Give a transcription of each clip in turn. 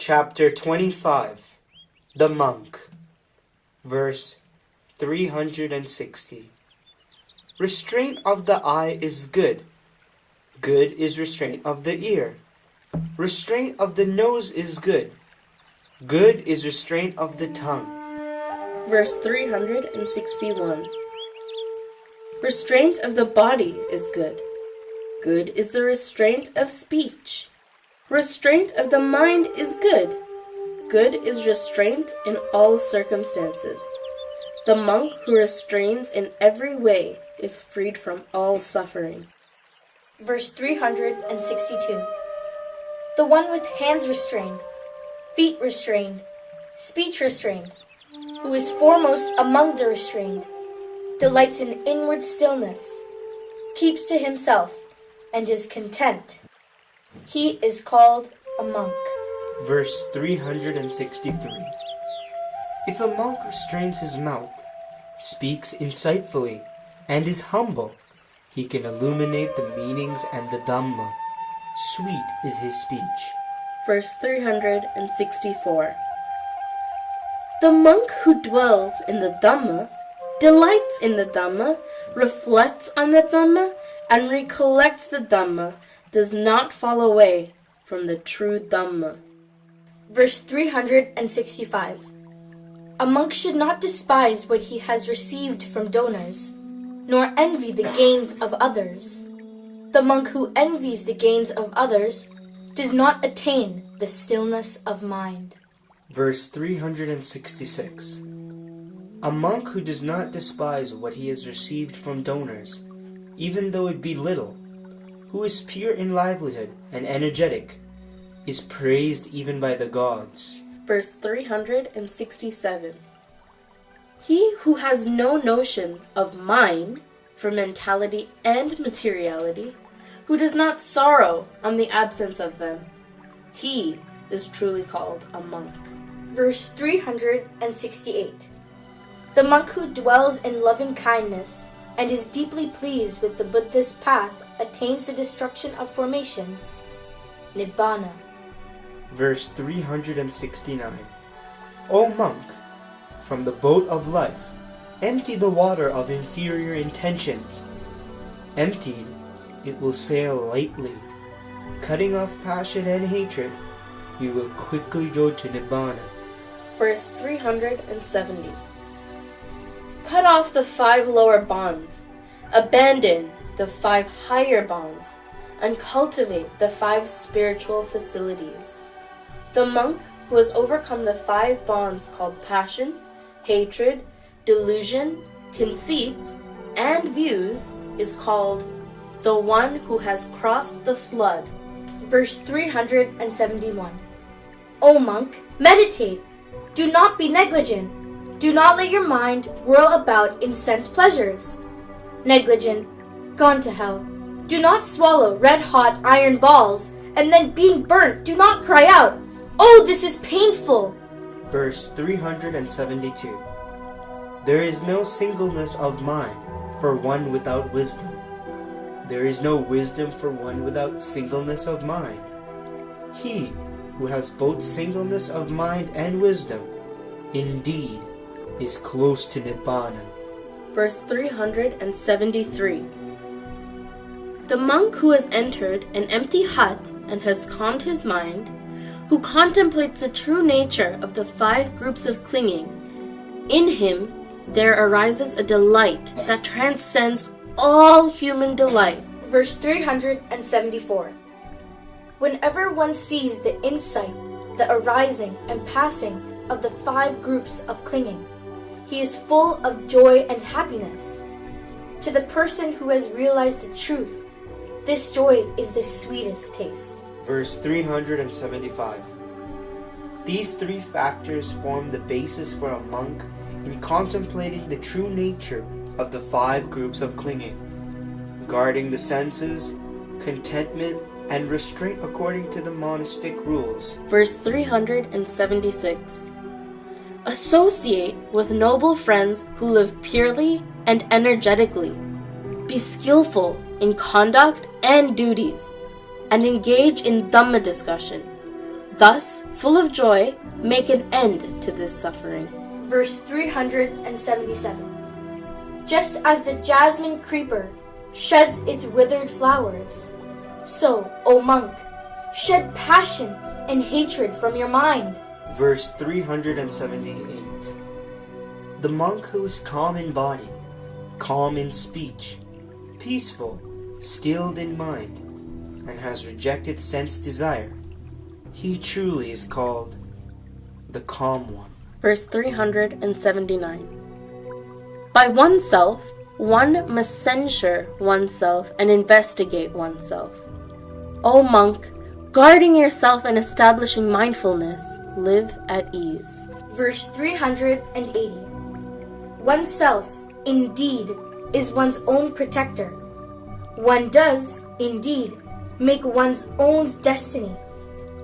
Chapter 25 The Monk Verse 360 Restraint of the eye is good. Good is restraint of the ear. Restraint of the nose is good. Good is restraint of the tongue. Verse 361 Restraint of the body is good. Good is the restraint of speech. Restraint of the mind is good. Good is restraint in all circumstances. The monk who restrains in every way is freed from all suffering. Verse 362 The one with hands restrained, feet restrained, speech restrained, who is foremost among the restrained, delights in inward stillness, keeps to himself, and is content. He is called a monk. Verse 363 If a monk restrains his mouth, speaks insightfully, and is humble, he can illuminate the meanings and the Dhamma. Sweet is his speech. Verse 364 The monk who dwells in the Dhamma, delights in the Dhamma, reflects on the Dhamma, and recollects the Dhamma, does not fall away from the true Dhamma. Verse 365 A monk should not despise what he has received from donors, nor envy the gains of others. The monk who envies the gains of others does not attain the stillness of mind. Verse 366 A monk who does not despise what he has received from donors, even though it be little, who is pure in livelihood and energetic, is praised even by the gods. Verse 367 He who has no notion of mine for mentality and materiality, who does not sorrow on the absence of them, he is truly called a monk. Verse 368 The monk who dwells in loving kindness and is deeply pleased with the Buddhist path attains the destruction of formations, Nibbana. Verse 369 O monk, from the boat of life, empty the water of inferior intentions. Emptied, it will sail lightly. Cutting off passion and hatred, you will quickly go to Nibbana. Verse 370 Cut off the 5 lower bonds, abandon the 5 higher bonds, and cultivate the 5 spiritual facilities. The monk who has overcome the 5 bonds called passion, hatred, delusion, conceits, and views is called the one who has crossed the flood. Verse 371 O monk, meditate. Do not be negligent. Do not let your mind whirl about in sense pleasures. Negligent, gone to hell. Do not swallow red-hot iron balls, and then being burnt, do not cry out, "Oh, this is painful!" Verse 372 There is no singleness of mind for one without wisdom. There is no wisdom for one without singleness of mind. He who has both singleness of mind and wisdom, indeed, is close to Nibbana. Verse 373 The monk who has entered an empty hut and has calmed his mind, who contemplates the true nature of the 5 groups of clinging, in him there arises a delight that transcends all human delight. Verse 374 Whenever one sees the insight, the arising and passing of the 5 groups of clinging, he is full of joy and happiness. To the person who has realized the truth, this joy is the sweetest taste. Verse 375 These 3 factors form the basis for a monk in contemplating the true nature of the 5 groups of clinging, guarding the senses, contentment, and restraint according to the monastic rules. Verse 376 Associate with noble friends who live purely and energetically. Be skillful in conduct and duties, and engage in Dhamma discussion. Thus, full of joy, make an end to this suffering. Verse 377. Just as the jasmine creeper sheds its withered flowers, so, O monk, shed passion and hatred from your mind. Verse 378. The monk who is calm in body, calm in speech, peaceful, stilled in mind, and has rejected sense desire, he truly is called the calm one. Verse 379. By oneself, one must censure oneself and investigate oneself. O monk, guarding yourself and establishing mindfulness, live at ease. Verse 380. Oneself, indeed, is one's own protector. One does, indeed, make one's own destiny.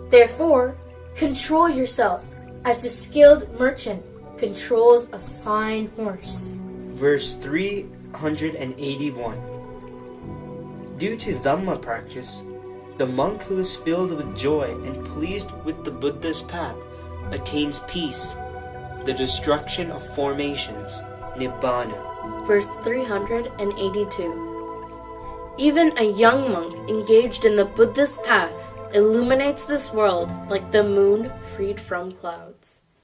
Therefore, control yourself as a skilled merchant controls a fine horse. Verse 381. Due to Dhamma practice, the monk who is filled with joy and pleased with the Buddha's path attains peace, the destruction of formations, Nibbana. Verse 382. Even a young monk engaged in the Buddha's path illuminates this world like the moon freed from clouds.